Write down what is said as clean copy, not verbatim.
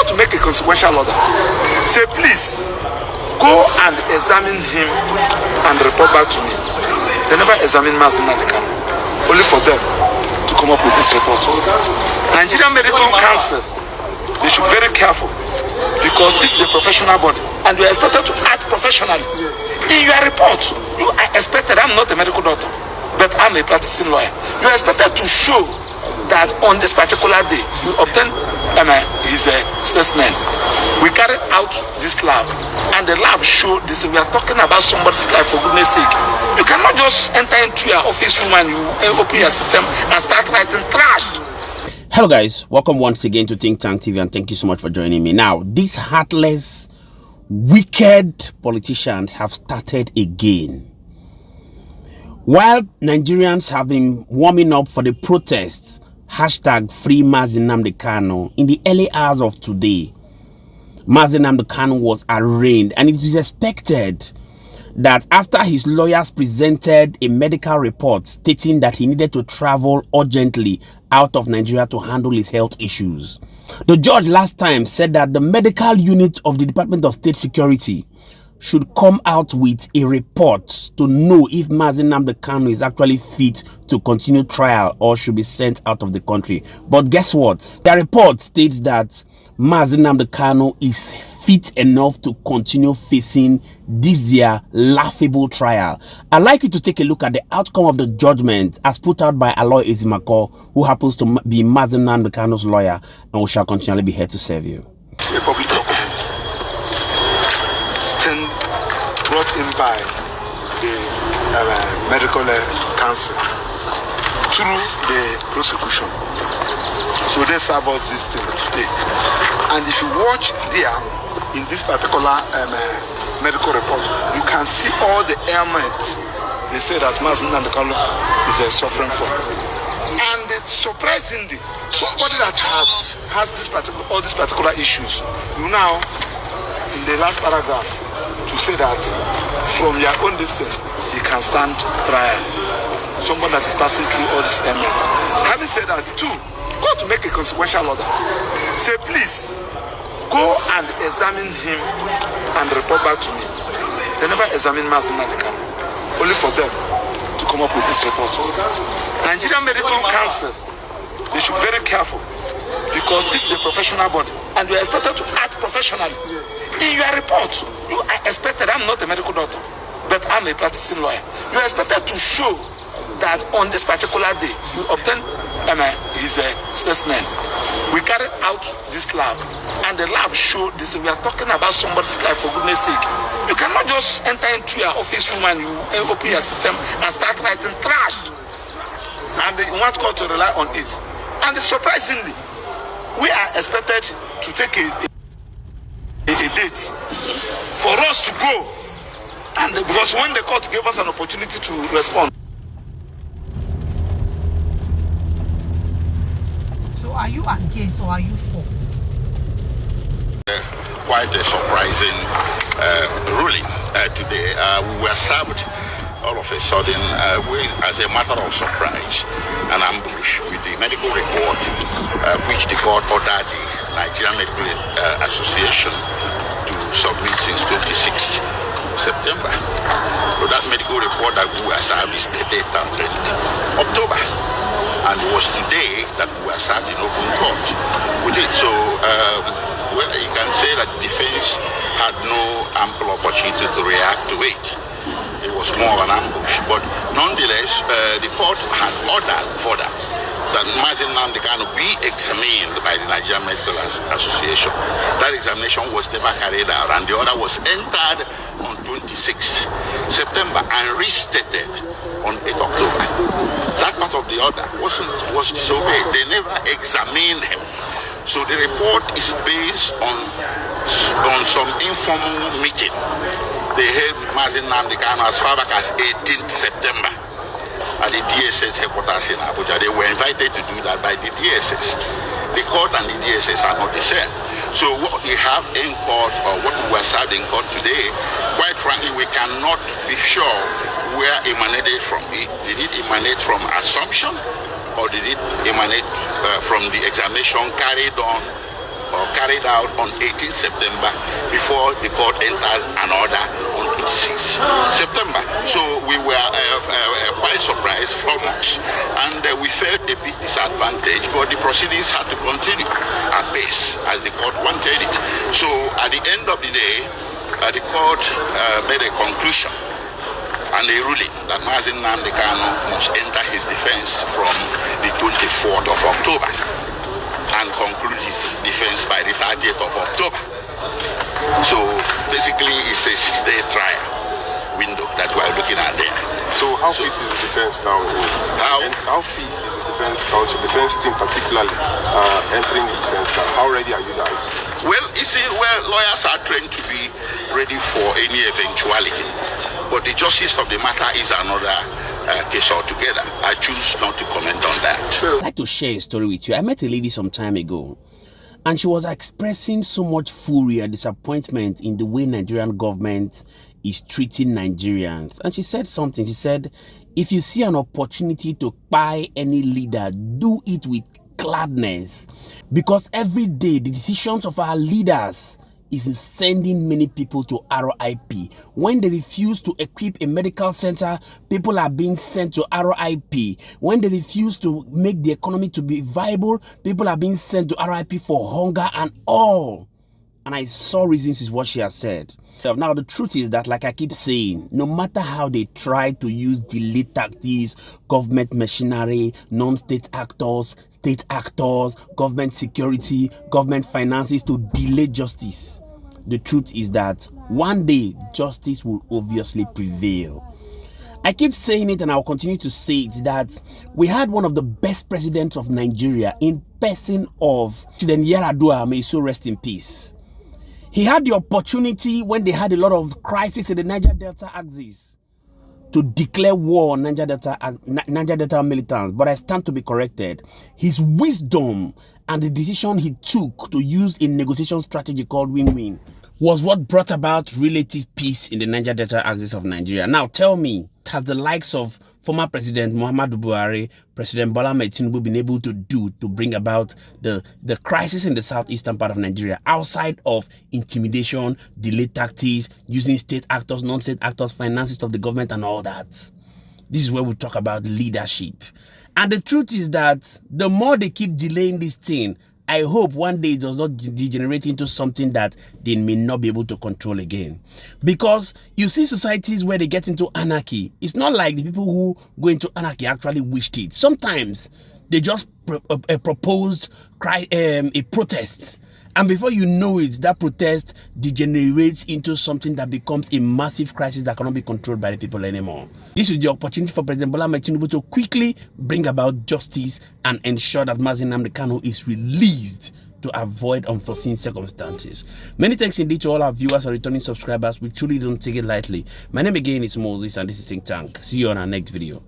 got to make a consequential order. Say, please, go and examine him and report back to me. They never examined Nnamdi Kanu, only for them to come up with this report. Nigerian Medical Council, they should be very careful, because this is a professional body and you are expected to act professionally. In your report, you are expected, I'm not a medical doctor, but I'm a practicing lawyer. You are expected to show that on this particular day, you obtained his specimen. We carried out this lab, and the lab showed this. We are talking about somebody's life, for goodness sake. You cannot just enter into your office room and you open your system and start writing trash. Hello guys, welcome once again to Think Tank TV, and thank you so much for joining me. Now, these heartless, wicked politicians have started again. While Nigerians have been warming up for the protests, hashtag free Nnamdi Kanu, in the early hours of today, Nnamdi Kanu was arraigned, and it is expected that after his lawyers presented a medical report stating that he needed to travel urgently out of Nigeria to handle his health issues, the judge last time said that the medical unit of the Department of State Security should come out with a report to know if Nnamdi Kanu is actually fit to continue trial or should be sent out of the country. But guess what? The report states that Nnamdi Kanu is fit enough to continue facing this their laughable trial. I'd like you to take a look at the outcome of the judgment as put out by Aloy Ezimako, who happens to be Nnamdi Kanu's lawyer, and we shall continually be here to serve you. Brought in by the medical council through the prosecution. So they serve us this thing today. And if you watch there in this particular medical report, you can see all the ailments they say that Nnamdi Kanu is suffering from. And surprisingly, somebody that has all these particular issues, you now in the last paragraph to say that from your own distance you can stand trial. Someone that is passing through all these ailments. Having said that, too, go to make a consequential order. Say, please, go and examine him and report back to me. They never examined Nnamdi Kanu, only for them to come up with this report. Nigerian Medical Council, they should be very careful, because this is a professional body and you are expected to act professionally. In your report, you are expected, I'm not a medical doctor, but I'm a practicing lawyer. You are expected to show that on this particular day, you obtained his specimen. We carried out this lab, and the lab showed this. We are talking about somebody's life, for goodness sake. You cannot just enter into your office room and you open your system and start writing trash. And you want court to rely on it. And surprisingly, we are expected to take a date for us to go, and because when the court gave us an opportunity to respond. So are you against or are you for? Quite a surprising ruling today. We were served all of a sudden, as a matter of surprise, an ambush with the medical report which the court ordered the Nigerian Medical Association to submit since 26th September. So that medical report that we were served is dated 10th October. And it was today that we were served in open court with it. So, well, you can say that the defense had no ample opportunity to react to it. It was more of an ambush. But nonetheless, the court had ordered further that Nnamdi Kanu be examined by the Nigerian Medical Association. That examination was never carried out, and the order was entered on 26th September and restated on 8th October. That part of the order was disobeyed. They never examined him. So the report is based on some informal meeting they held with Nnamdi Kanu as far back as 18th September. At the DSS headquarters in Abuja. They were invited to do that by the DSS. The court and the DSS are not the same. So what we have in court, or what we were served in court today, quite frankly, we cannot be sure where it emanated from. Did it emanate from assumption, or did it emanate from the examination carried on or carried out on 18 September before the court entered an order on 26 September. So we were quite surprised from us, and we felt a bit disadvantaged, but the proceedings had to continue at pace as the court wanted it. So at the end of the day, the court made a conclusion and a ruling that Nnamdikanu must enter his defense from the 24th of October and conclude his defense by the 30th of October. So basically it's a 6-day trial window that we are looking at there. So how fit is the defense now? How fit is the defense counsel, defense team particularly, entering the defense now? How ready are you guys? Well, you see, lawyers are trained to be ready for any eventuality. But the justice of the matter is another case altogether. I choose not to comment on that. I'd like to share a story with you. I met a lady some time ago, and she was expressing so much fury and disappointment in the way Nigerian government is treating Nigerians. And she said something. She said, if you see an opportunity to buy any leader, do it with gladness, because every day the decisions of our leaders is sending many people to RIP. When they refuse to equip a medical center, people are being sent to RIP. When they refuse to make the economy to be viable, people are being sent to RIP for hunger and all. And I saw reasons is what she has said. Now, the truth is that, like I keep saying, no matter how they try to use delay tactics, government machinery, non-state actors, state actors, government security, government finances to delay justice, the truth is that one day justice will obviously prevail. I keep saying it and I'll continue to say it, that we had one of the best presidents of Nigeria in person of President Yar'Adua, may so rest in peace. He had the opportunity when they had a lot of crisis in the Niger Delta axis to declare war on Niger Delta militants, but I stand to be corrected. His wisdom and the decision he took to use a negotiation strategy called win-win was what brought about relative peace in the Niger Delta axis of Nigeria. Now tell me, has the likes of former President Muhammadu Buhari, President Bola Ahmed Tinubu been able to do to bring about the crisis in the southeastern part of Nigeria outside of intimidation, delay tactics, using state actors, non-state actors, finances of the government and all that? This is where we talk about leadership. And the truth is that the more they keep delaying this thing, I hope one day it does not degenerate into something that they may not be able to control again. Because you see societies where they get into anarchy, it's not like the people who go into anarchy actually wished it. Sometimes they just proposed a protest. And before you know it, that protest degenerates into something that becomes a massive crisis that cannot be controlled by the people anymore. This is the opportunity for President Bola Ahmed Tinubu to quickly bring about justice and ensure that Nnamdi Kanu is released to avoid unforeseen circumstances. Many thanks indeed to all our viewers and returning subscribers. We truly don't take it lightly. My name again is Moses and this is Think Tank. See you on our next video.